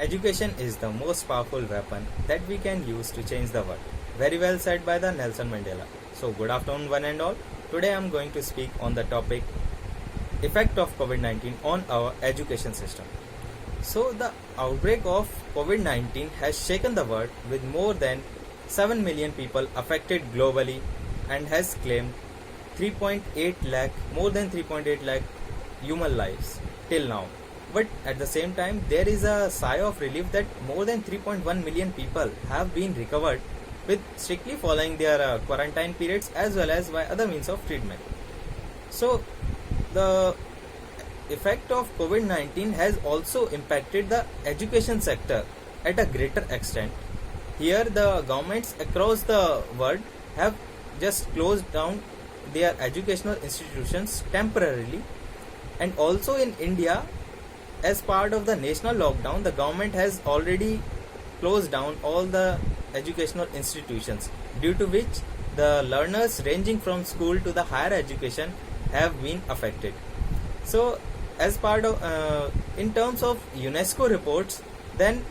Education is the most powerful weapon that we can use to change the world. Very well said by the Nelson Mandela. So good afternoon one and all. Today I am going to speak on the topic effect of COVID-19 on our education system. So the outbreak of COVID-19 has shaken the world with more than 7 million people affected globally and has claimed more than 3.8 lakh human lives till now. But at the same time, there is a sigh of relief that more than 3.1 million people have been recovered with strictly following their quarantine periods as well as by other means of treatment. So, the effect of COVID-19 has also impacted the education sector at a greater extent. Here, the governments across the world have just closed down their educational institutions temporarily, and also in India, as part of the national lockdown, the government has already closed down all the educational institutions, due to which the learners ranging from school to the higher education have been affected. So, as part of in terms of UNESCO reports, then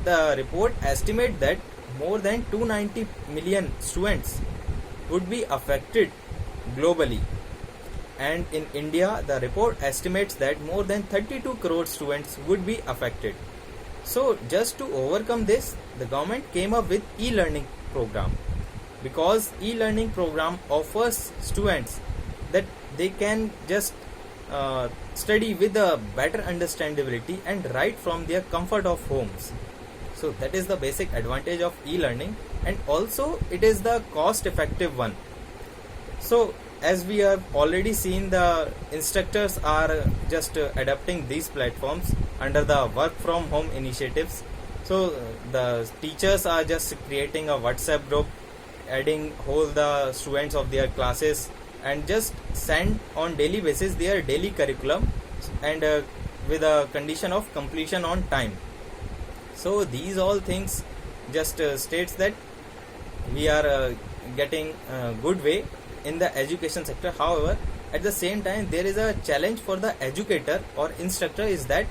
the report estimate that more than 290 million students would be affected globally. And in India, the report estimates that more than 32 crore students would be affected. So just to overcome this, the government came up with e-learning program, because e-learning program offers students that they can just study with a better understandability and right from their comfort of homes. So that is the basic advantage of e-learning, and also it is the cost effective one. So as we have already seen, the instructors are just adapting these platforms under the work from home initiatives. So the teachers are just creating a WhatsApp group, adding all the students of their classes, and just send on daily basis their daily curriculum, and with a condition of completion on time. So these all things just states that we are getting a good way in the education sector. However, at the same time, there is a challenge for the educator or instructor, is that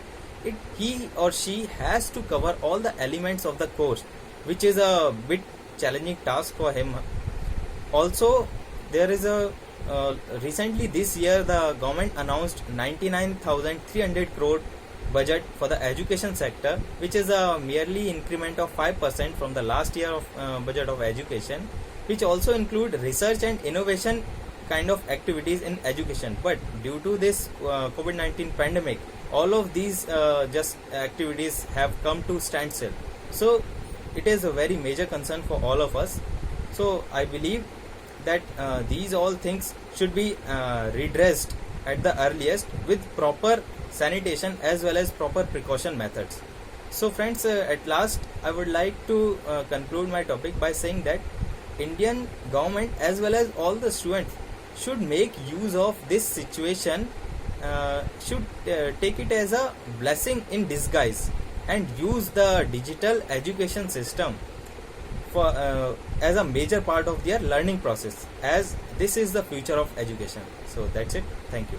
he or she has to cover all the elements of the course, which is a bit challenging task for him. Also, there is a recently this year the government announced 99,300 crore budget for the education sector, which is a merely increment of 5% from the last year of budget of education, which also include research and innovation kind of activities in education. But due to this COVID-19 pandemic, all of these just activities have come to standstill. So it is a very major concern for all of us. So I believe that these all things should be redressed at the earliest with proper sanitation as well as proper precaution methods. So friends, at last I would like to conclude my topic by saying that Indian government as well as all the students should make use of this situation, should take it as a blessing in disguise and use the digital education system for as a major part of their learning process, as this is the future of education. So that's it. Thank you.